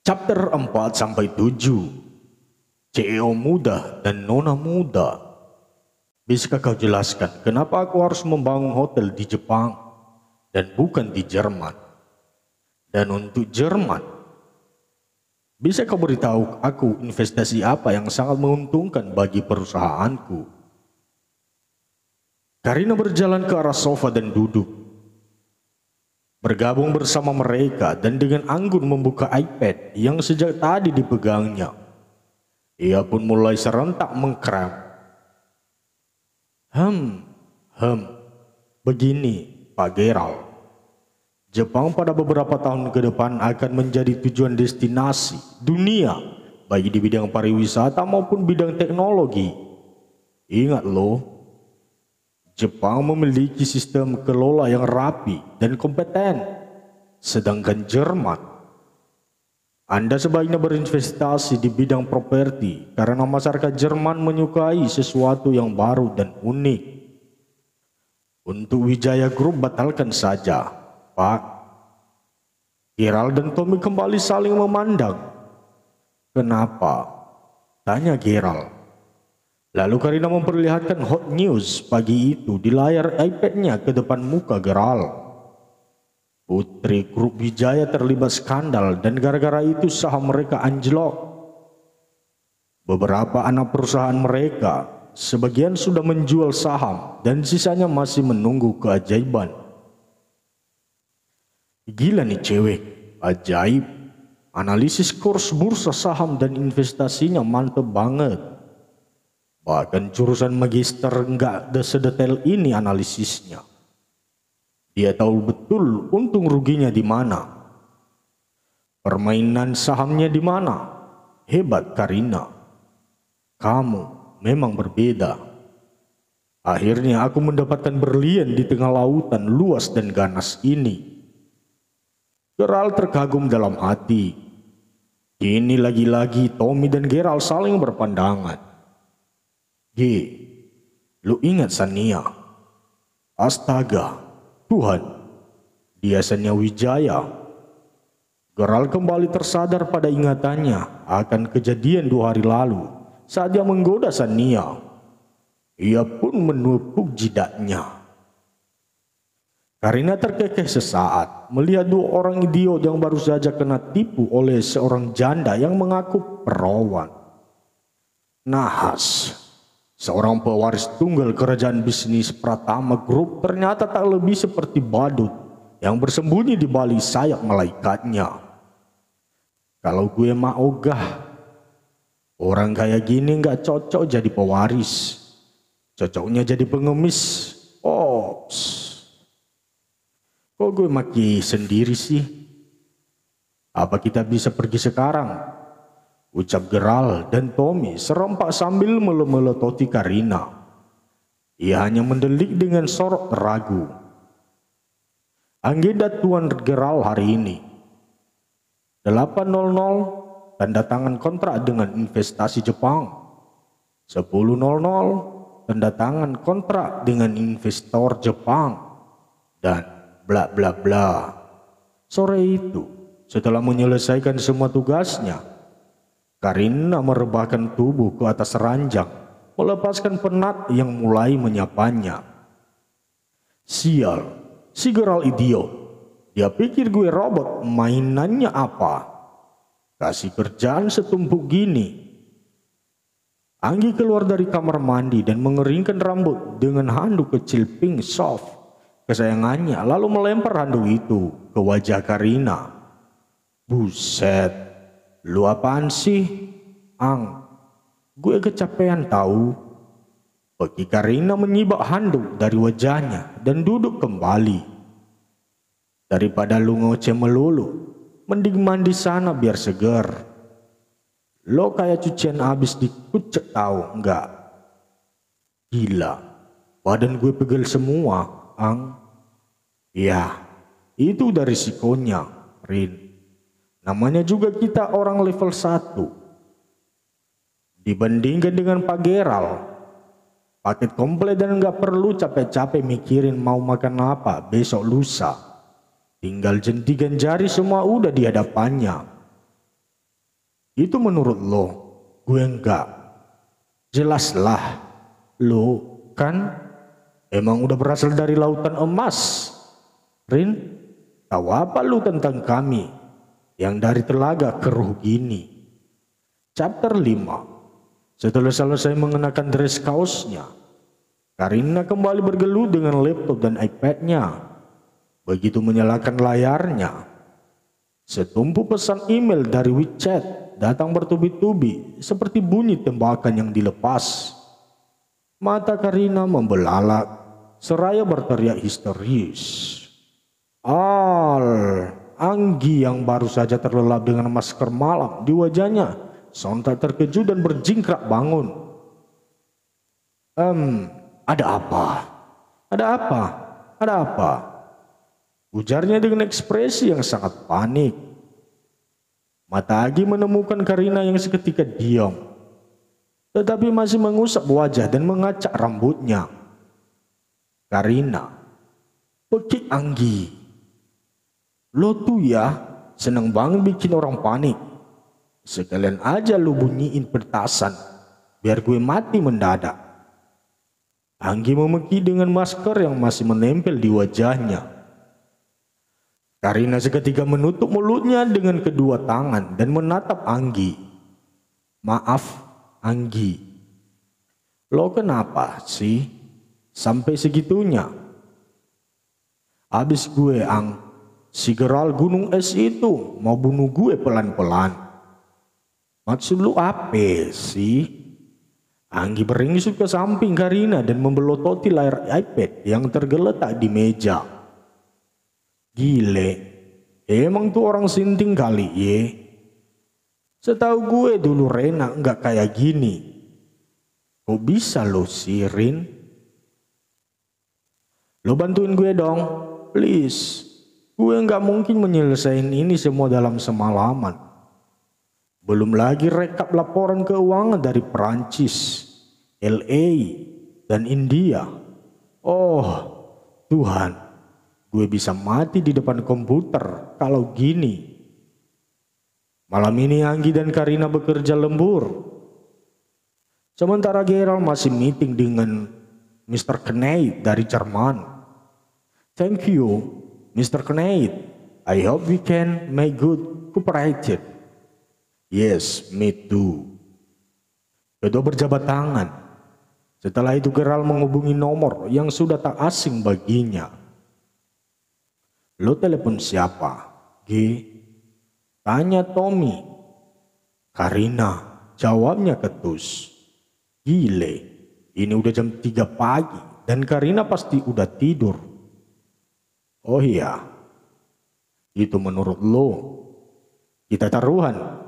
Chapter 4-7. CEO muda dan nona muda. Bisakah kau jelaskan kenapa aku harus membangun hotel di Jepang dan bukan di Jerman? Dan untuk Jerman, bisa kau beritahu aku investasi apa yang sangat menguntungkan bagi perusahaanku? Karina berjalan ke arah sofa dan duduk. Bergabung bersama mereka dan dengan anggun membuka iPad yang sejak tadi dipegangnya. Ia pun mulai serentak mengkram. Begini Pak Gerald. Jepang pada beberapa tahun ke depan akan menjadi tujuan destinasi dunia baik di bidang pariwisata maupun bidang teknologi. Ingat loh, Jepang memiliki sistem kelola yang rapi dan kompeten, sedangkan Jerman, Anda sebaiknya berinvestasi di bidang properti karena masyarakat Jerman menyukai sesuatu yang baru dan unik. Untuk Wijaya Group batalkan saja, Pak. Gerald dan Tommy kembali saling memandang. Kenapa? Tanya Gerald. Lalu Karina memperlihatkan hot news pagi itu di layar iPad-nya ke depan muka Gerald. Putri Grup Wijaya terlibat skandal dan gara-gara itu saham mereka anjlok. Beberapa anak perusahaan mereka, sebagian sudah menjual saham dan sisanya masih menunggu keajaiban. Gila nih cewek, ajaib. Analisis kurs bursa saham dan investasinya mantep banget. Bahkan jurusan magister nggak ada sedetail ini analisisnya. Dia tahu betul untung ruginya di mana. Permainan sahamnya di mana. Hebat Karina. Kamu memang berbeda. Akhirnya aku mendapatkan berlian di tengah lautan luas dan ganas ini. Gerald terkagum dalam hati. Kini lagi-lagi Tommy dan Gerald saling berpandangan. Lu ingat Sania? Astaga, Tuhan, dia Sania Wijaya. Gerald kembali tersadar pada ingatannya akan kejadian 2 hari lalu saat dia menggoda Sania. Ia pun menepuk jidatnya. Karina terkekeh sesaat melihat 2 orang idiot yang baru saja kena tipu oleh seorang janda yang mengaku perawan. Nahas. Seorang pewaris tunggal kerajaan bisnis Pratama Group ternyata tak lebih seperti badut yang bersembunyi di balik sayap malaikatnya. Kalau gue mah ogah, orang kayak gini nggak cocok jadi pewaris, cocoknya jadi pengemis. Ops, kok gue maki sendiri sih? Apa kita bisa pergi sekarang? Ucap Gerald dan Tommy serempak sambil melototi Karina. Ia hanya mendelik dengan sorot ragu. Agenda Tuan Gerald hari ini 8.00 tanda tangan kontrak dengan investasi Jepang. 10.00 tanda tangan kontrak dengan investor Jepang. Dan bla bla bla. Sore itu, setelah menyelesaikan semua tugasnya, Karina merebahkan tubuh ke atas ranjang, melepaskan penat yang mulai menyapanya. Sial, si Gerald idiot. Dia pikir gue robot, mainannya apa? Kasih kerjaan setumpuk gini. Anggi keluar dari kamar mandi dan mengeringkan rambut dengan handuk kecil pink soft kesayangannya, lalu melempar handuk itu ke wajah Karina. Buset. Lu apaan sih, Ang? Gue kecapean tahu. Bagi Karina menyibak handuk dari wajahnya dan duduk kembali. Daripada lu ngoceh melulu, mending mandi sana biar seger. Lo kayak cucian habis dikucek tahu enggak? Gila, badan gue pegel semua, Ang. Ya, itu dari risikonya, Rin. Namanya juga kita orang level 1. Dibandingkan dengan Pak Gerald, paket komplit dan nggak perlu capek-capek mikirin mau makan apa besok lusa. Tinggal jentikan jari semua udah di hadapannya. Itu menurut lo, gue enggak. Jelaslah, lo kan emang udah berasal dari lautan emas. Rin, tahu apa lu tentang kami yang dari telaga keruh gini? Chapter 5. Setelah selesai mengenakan dress kaosnya, Karina kembali bergelut dengan laptop dan iPad-nya. Begitu menyalakan layarnya, setumpu pesan email dari WeChat datang bertubi-tubi seperti bunyi tembakan yang dilepas. Mata Karina membelalak seraya berteriak histeris. Anggi yang baru saja terlelap dengan masker malam di wajahnya sontak terkejut dan berjingkrak bangun. Ada apa? Ada apa? Ada apa? Ujarnya dengan ekspresi yang sangat panik. Mata Agi menemukan Karina yang seketika diam, tetapi masih mengusap wajah dan mengacak rambutnya. Karina, "Peki Anggi, lo tuh ya seneng banget bikin orang panik. Sekalian aja lo bunyiin petasan, biar gue mati mendadak." Anggi memeki dengan masker yang masih menempel di wajahnya. Karina seketika menutup mulutnya dengan kedua tangan dan menatap Anggi. "Maaf, Anggi. Lo kenapa sih sampai segitunya? Abis gue, si geral gunung es itu mau bunuh gue pelan-pelan. Maksud lu apa sih?" Anggi beringsut ke samping Karina dan membelototi layar iPad yang tergeletak di meja. "Gile, emang tuh orang sinting kali ye. Setahu gue dulu Rena nggak kayak gini. Kok bisa lo sih, Rin? Lo bantuin gue dong, please. Gue nggak mungkin menyelesaikan ini semua dalam semalaman. Belum lagi rekap laporan keuangan dari Perancis, LA, dan India. Oh Tuhan, gue bisa mati di depan komputer kalau gini." Malam ini Anggi dan Karina bekerja lembur. Sementara Gerald masih meeting dengan Mr. Knight dari Jerman. "Thank you, Mr. Knight. I hope we can make good cooperation." "Yes, me too." Kedua berjabat tangan. Setelah itu Gerald menghubungi nomor yang sudah tak asing baginya. "Lo telepon siapa, G?" tanya Tommy. "Karina," jawabnya ketus. "Gile, ini udah jam 3 pagi dan Karina pasti udah tidur." "Oh iya, itu menurut lo. Kita taruhan.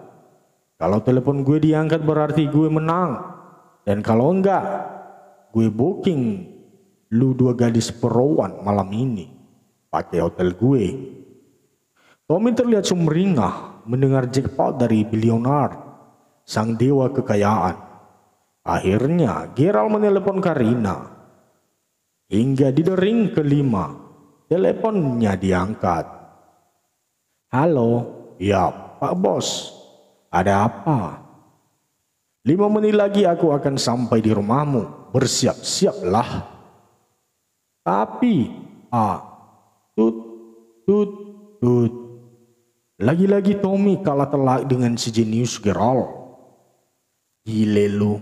Kalau telepon gue diangkat berarti gue menang. Dan kalau enggak, gue booking lu 2 gadis perawan malam ini pakai hotel gue." Tommy terlihat sumringah mendengar jackpot dari bilioner, sang dewa kekayaan. Akhirnya Gerald menelepon Karina. Hingga di dering kelima, teleponnya diangkat. "Halo, ya Pak Bos. Ada apa?" "5 menit lagi aku akan sampai di rumahmu. Bersiap-siaplah." "Tapi, tut, tut, tut." Lagi-lagi Tommy kalah telak dengan si jenius Gerald. "Gile lu.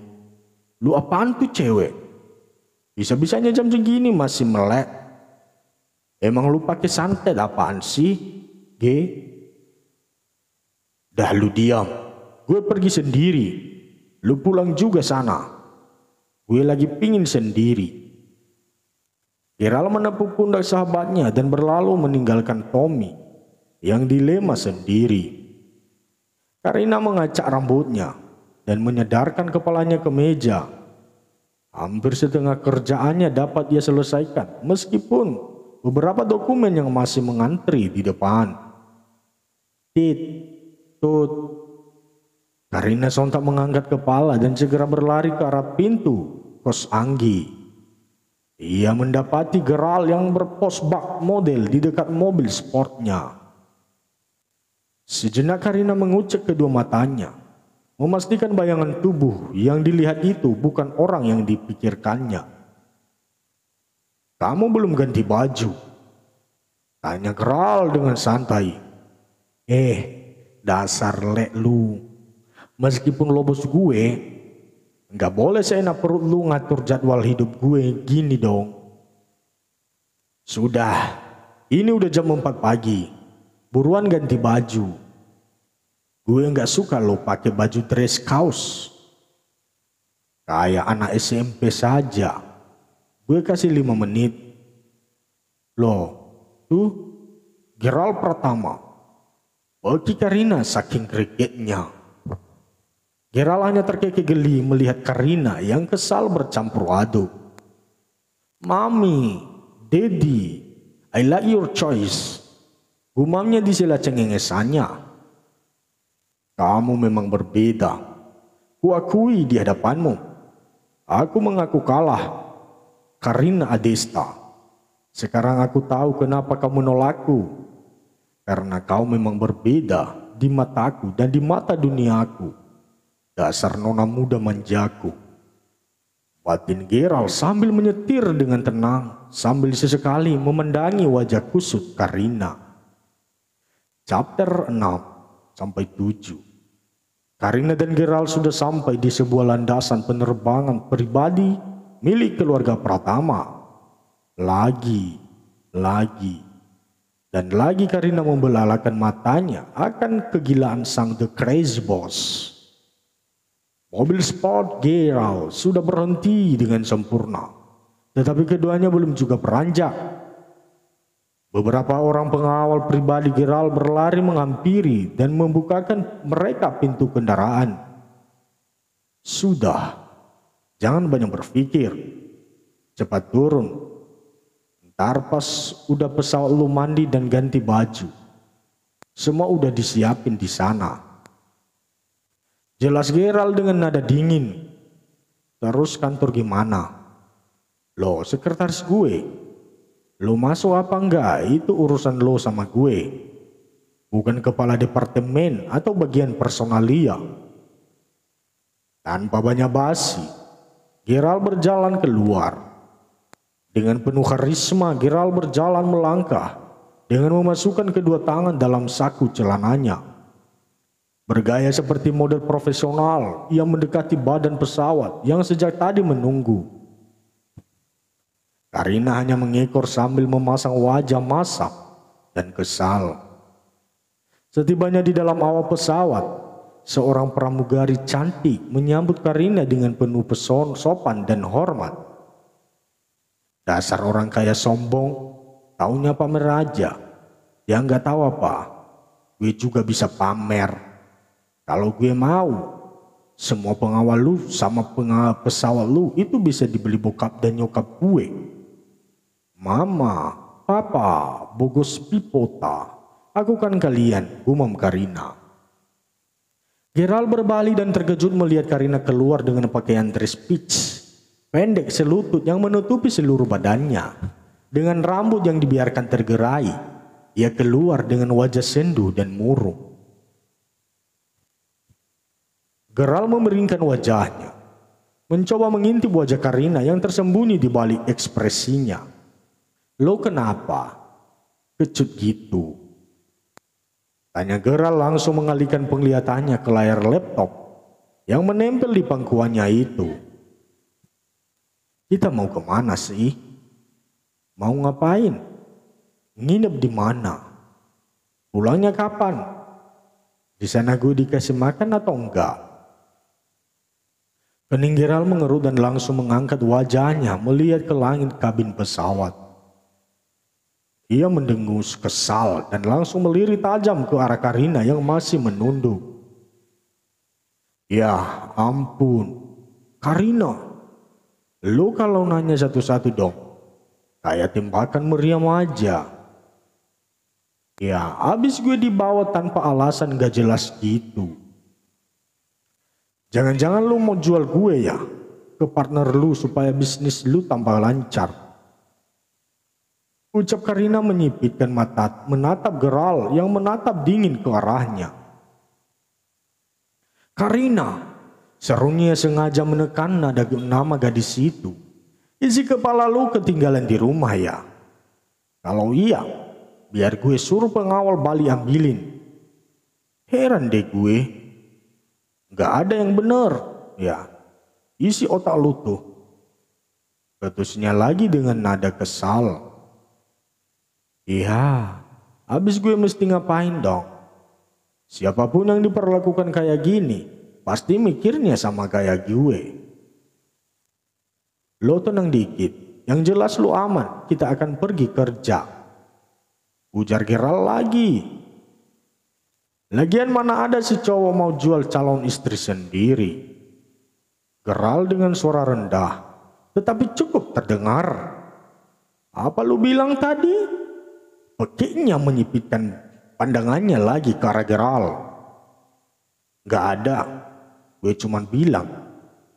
Lu apaan tuh cewek? Bisa-bisanya jam segini masih melek. Emang lu pakai santet apaan sih, G?" "Dah lu diam. Gue pergi sendiri. Lu pulang juga sana. Gue lagi pingin sendiri." Gerald menepuk pundak sahabatnya dan berlalu meninggalkan Tommy yang dilema sendiri. Karina mengacak rambutnya dan menyedarkan kepalanya ke meja. Hampir setengah kerjaannya dapat dia selesaikan meskipun beberapa dokumen yang masih mengantri di depan. Tit, tut. Karina sontak mengangkat kepala dan segera berlari ke arah pintu kos Anggi. Ia mendapati Gerald yang berpos bak model di dekat mobil sportnya. Sejenak Karina mengucek kedua matanya memastikan bayangan tubuh yang dilihat itu bukan orang yang dipikirkannya. "Kamu belum ganti baju?" tanya Geralt dengan santai. Dasar lek lu. Meskipun lo bos gue, nggak boleh seenak perut lu ngatur jadwal hidup gue gini dong. Sudah, ini udah jam 4 pagi. Buruan ganti baju. Gue nggak suka lo pakai baju dress kaos. Kayak anak SMP saja. Gue kasih 5 menit. Loh, tuh Geralt pertama. Bagi Karina saking gregetnya. Geralt hanya terkekeh geli melihat Karina yang kesal bercampur aduk. "Mami, Daddy, I like your choice," gumamnya di sela cengengesannya. "Kamu memang berbeda. Kuakui di hadapanmu. Aku mengaku kalah, Karina Adesta. Sekarang aku tahu kenapa kamu menolakku. Karena kau memang berbeda di mataku dan di mata duniaku. Dasar nona muda manjaku," batin Geralt sambil menyetir dengan tenang sambil sesekali memandangi wajah kusut Karina. Chapter 6-7. Karina dan Geralt sudah sampai di sebuah landasan penerbangan pribadi milik keluarga Pratama. Lagi Karina membelalakan matanya akan kegilaan sang The Crazy Boss. Mobil sport Geralt sudah berhenti dengan sempurna, tetapi keduanya belum juga beranjak. Beberapa orang pengawal pribadi Geralt berlari menghampiri dan membukakan mereka pintu kendaraan. "Sudah, jangan banyak berpikir. Cepat turun. Ntar pas udah pesawat lu mandi dan ganti baju. Semua udah disiapin di sana," jelas Geralt dengan nada dingin. "Terus kantor gimana?" "Loh, sekretaris gue. Lo masuk apa enggak itu urusan lo sama gue. Bukan kepala departemen atau bagian personalia." Tanpa banyak basi, Geralt berjalan keluar. Dengan penuh karisma, Geralt berjalan melangkah dengan memasukkan kedua tangan dalam saku celananya. Bergaya seperti model profesional, ia mendekati badan pesawat yang sejak tadi menunggu. Karina hanya mengekor sambil memasang wajah masak dan kesal. Setibanya di dalam awak pesawat, seorang pramugari cantik menyambut Karina dengan penuh sopan dan hormat. "Dasar orang kaya sombong, taunya pamer aja. Dia nggak tahu apa, gue juga bisa pamer. Kalau gue mau, semua pengawal lu sama pengawal pesawat lu itu bisa dibeli bokap dan nyokap gue. Mama, papa, bogos pipota, aku kan kalian," gumam Karina. Geralt berbalik dan terkejut melihat Karina keluar dengan pakaian dress peach pendek selutut yang menutupi seluruh badannya. Dengan rambut yang dibiarkan tergerai, ia keluar dengan wajah sendu dan murung. Geralt memeringkan wajahnya, mencoba mengintip wajah Karina yang tersembunyi di balik ekspresinya. "Lo kenapa kecut gitu?" tanya Geralt langsung mengalihkan penglihatannya ke layar laptop yang menempel di pangkuannya itu. "Kita mau kemana sih? Mau ngapain? Nginep di mana? Pulangnya kapan? Di sana gue dikasih makan atau enggak?" Kening Geralt mengerut dan langsung mengangkat wajahnya melihat ke langit kabin pesawat. Ia mendengus kesal dan langsung melirik tajam ke arah Karina yang masih menunduk. "Ya ampun, Karina. Lu kalau nanya satu-satu dong, kayak tembakan meriam aja. Ya abis gue dibawa tanpa alasan gak jelas gitu. Jangan-jangan lu mau jual gue ya ke partner lu supaya bisnis lu tambah lancar," ucap Karina menyipitkan mata menatap Geralt yang menatap dingin ke arahnya. "Karina," serunya sengaja menekan nada nama gadis itu. "Isi kepala lu ketinggalan di rumah ya? Kalau iya, biar gue suruh pengawal Bali ambilin." Heran deh gue, gak ada yang bener ya, isi otak lu tuh. Ketusnya lagi dengan nada kesal. "Iya, habis gue mesti ngapain dong? Siapapun yang diperlakukan kayak gini, pasti mikirnya sama kayak gue." "Lo tenang dikit, yang jelas lo aman, kita akan pergi kerja," ujar Geral lagi. "Lagian mana ada si cowok mau jual calon istri sendiri?" Geral dengan suara rendah, tetapi cukup terdengar. "Apa lu bilang tadi?" Pekiknya menyipitkan pandangannya lagi ke arah Geral. "Gak ada, gue cuman bilang,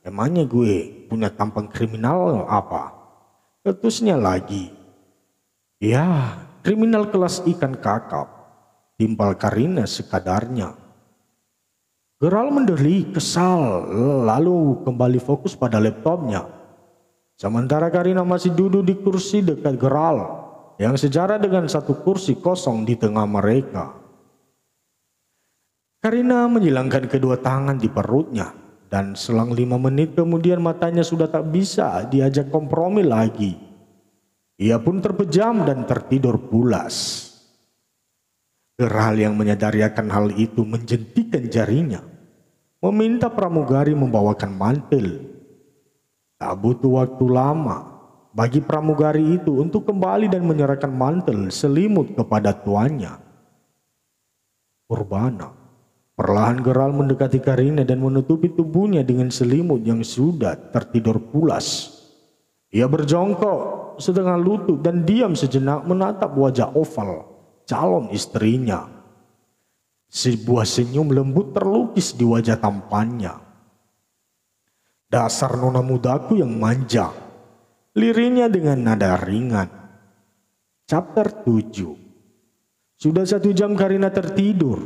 emangnya gue punya tampang kriminal apa?" Ketusnya lagi. "Ya, kriminal kelas ikan kakap," timpal Karina sekadarnya. Geral mendeli kesal, lalu kembali fokus pada laptopnya. Sementara Karina masih duduk di kursi dekat Geral, yang sejajar dengan satu kursi kosong di tengah mereka. Karina menyilangkan kedua tangan di perutnya, dan selang 5 menit kemudian matanya sudah tak bisa diajak kompromi lagi. Ia pun terpejam dan tertidur pulas. Geral yang menyadari akan hal itu menjentikan jarinya, meminta pramugari membawakan mantel. Tak butuh waktu lama bagi pramugari itu untuk kembali dan menyerahkan mantel selimut kepada tuannya. "Purbana." Perlahan Geral mendekati Karina dan menutupi tubuhnya dengan selimut yang sudah tertidur pulas. Ia berjongkok setengah lutut dan diam sejenak menatap wajah oval calon istrinya. Sebuah senyum lembut terlukis di wajah tampannya. "Dasar nona mudaku yang manja," lirihnya dengan nada ringan. Chapter 7. Sudah 1 jam Karina tertidur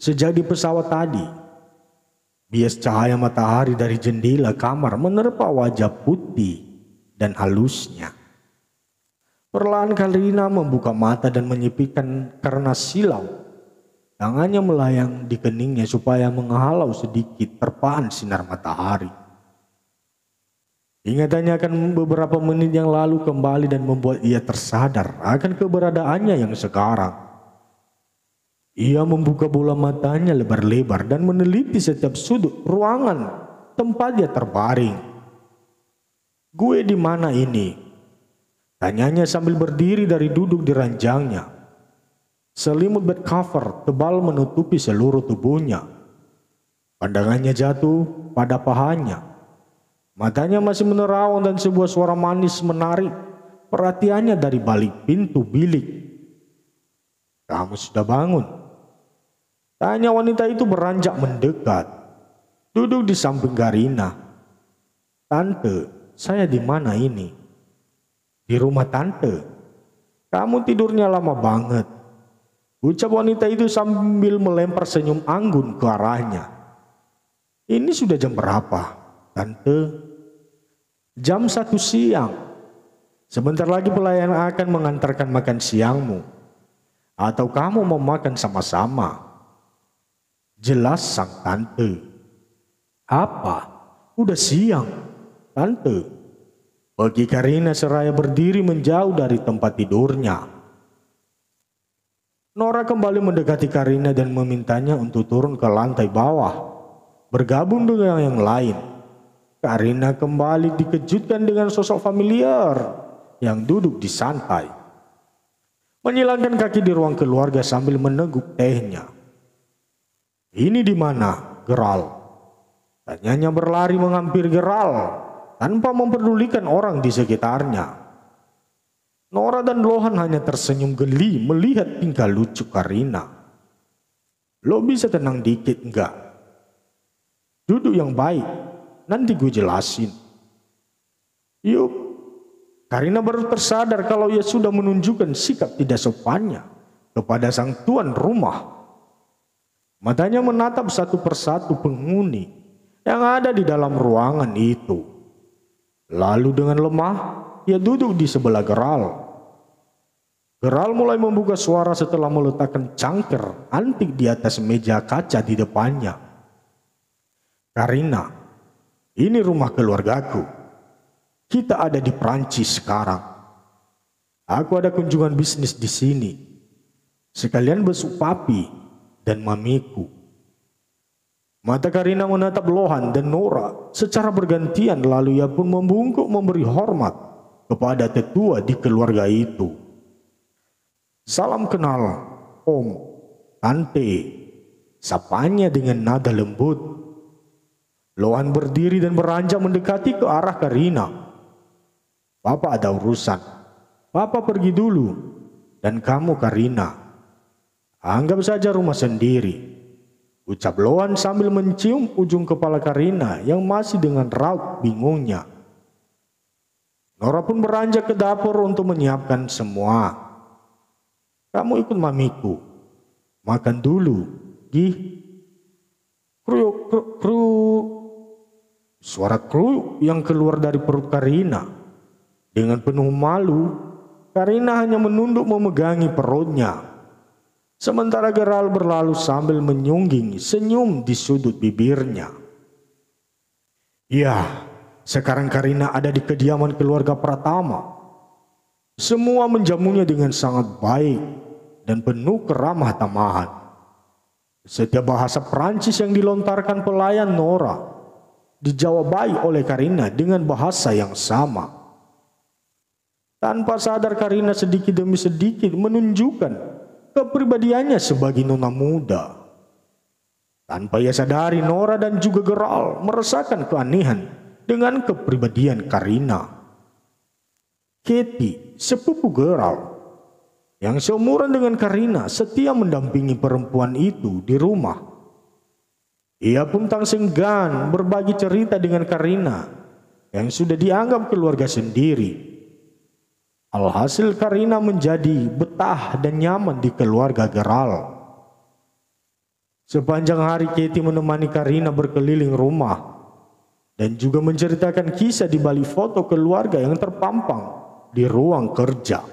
sejak di pesawat tadi. Bias cahaya matahari dari jendela kamar menerpa wajah putih dan halusnya. Perlahan Karina membuka mata dan menyipitkan karena silau. Tangannya melayang di keningnya supaya menghalau sedikit terpaan sinar matahari. Ingatannya akan beberapa menit yang lalu kembali dan membuat ia tersadar akan keberadaannya yang sekarang. Ia membuka bola matanya lebar-lebar dan meneliti setiap sudut ruangan tempat dia terbaring. "Gue di mana ini?" tanyanya sambil berdiri dari duduk di ranjangnya. Selimut bed cover tebal menutupi seluruh tubuhnya. Pandangannya jatuh pada pahanya. Matanya masih menerawang dan sebuah suara manis menarik perhatiannya dari balik pintu bilik. "Kamu sudah bangun?" tanya wanita itu beranjak mendekat. Duduk di samping Karina. "Tante, saya di mana ini?" "Di rumah tante." "Kamu tidurnya lama banget," ucap wanita itu sambil melempar senyum anggun ke arahnya. "Ini sudah jam berapa, tante?" "Jam 1 siang. Sebentar lagi pelayan akan mengantarkan makan siangmu. Atau kamu mau makan sama-sama?" jelas sang tante. "Apa? Udah siang, tante." Bagi Karina seraya berdiri menjauh dari tempat tidurnya. Nora kembali mendekati Karina dan memintanya untuk turun ke lantai bawah, bergabung dengan yang lain. Karina kembali dikejutkan dengan sosok familiar yang duduk di santai, menyilangkan kaki di ruang keluarga sambil meneguk tehnya. "Ini di mana, Geral?" tanyanya berlari menghampiri Geral tanpa memperdulikan orang di sekitarnya. Nora dan Lohan hanya tersenyum geli melihat tingkah lucu Karina. "Lo bisa tenang dikit enggak? Duduk yang baik, nanti gue jelasin." "Yuk." Karina baru tersadar kalau ia sudah menunjukkan sikap tidak sopannya kepada sang tuan rumah. Matanya menatap satu persatu penghuni yang ada di dalam ruangan itu. Lalu dengan lemah, ia duduk di sebelah Geral. Geral mulai membuka suara setelah meletakkan cangkir antik di atas meja kaca di depannya. "Karina, ini rumah keluargaku. Kita ada di Prancis sekarang. Aku ada kunjungan bisnis di sini. Sekalian besuk papi dan mamiku." Mata Karina menatap Lohan dan Nora secara bergantian, lalu ia pun membungkuk memberi hormat kepada tetua di keluarga itu. "Salam kenal, Om, Tante," sapanya dengan nada lembut. Lohan berdiri dan beranjak mendekati ke arah Karina. "Papa ada urusan. Papa pergi dulu. Dan kamu, Karina, anggap saja rumah sendiri," ucap Lohan sambil mencium ujung kepala Karina yang masih dengan raut bingungnya. Nora pun beranjak ke dapur untuk menyiapkan semua. "Kamu ikut mamiku. Makan dulu, Gih." Kruyuk, kruyuk, kruyuk. Suara kruyuk yang keluar dari perut Karina. Dengan penuh malu, Karina hanya menunduk memegangi perutnya. Sementara Geral berlalu sambil menyungging senyum di sudut bibirnya. Ya, sekarang Karina ada di kediaman keluarga Pratama. Semua menjamunya dengan sangat baik dan penuh keramah tamahan. Setiap bahasa Prancis yang dilontarkan pelayan Nora dijawabai oleh Karina dengan bahasa yang sama. Tanpa sadar Karina sedikit demi sedikit menunjukkan kepribadiannya sebagai nona muda. Tanpa ia sadari, Nora dan juga Geral merasakan keanehan dengan kepribadian Karina. Katie, sepupu Geral, yang seumuran dengan Karina, setia mendampingi perempuan itu di rumah. Ia pun tak senggan berbagi cerita dengan Karina yang sudah dianggap keluarga sendiri. Alhasil Karina menjadi betah dan nyaman di keluarga Geral. Sepanjang hari Katie menemani Karina berkeliling rumah dan juga menceritakan kisah di balik foto keluarga yang terpampang di ruang kerja.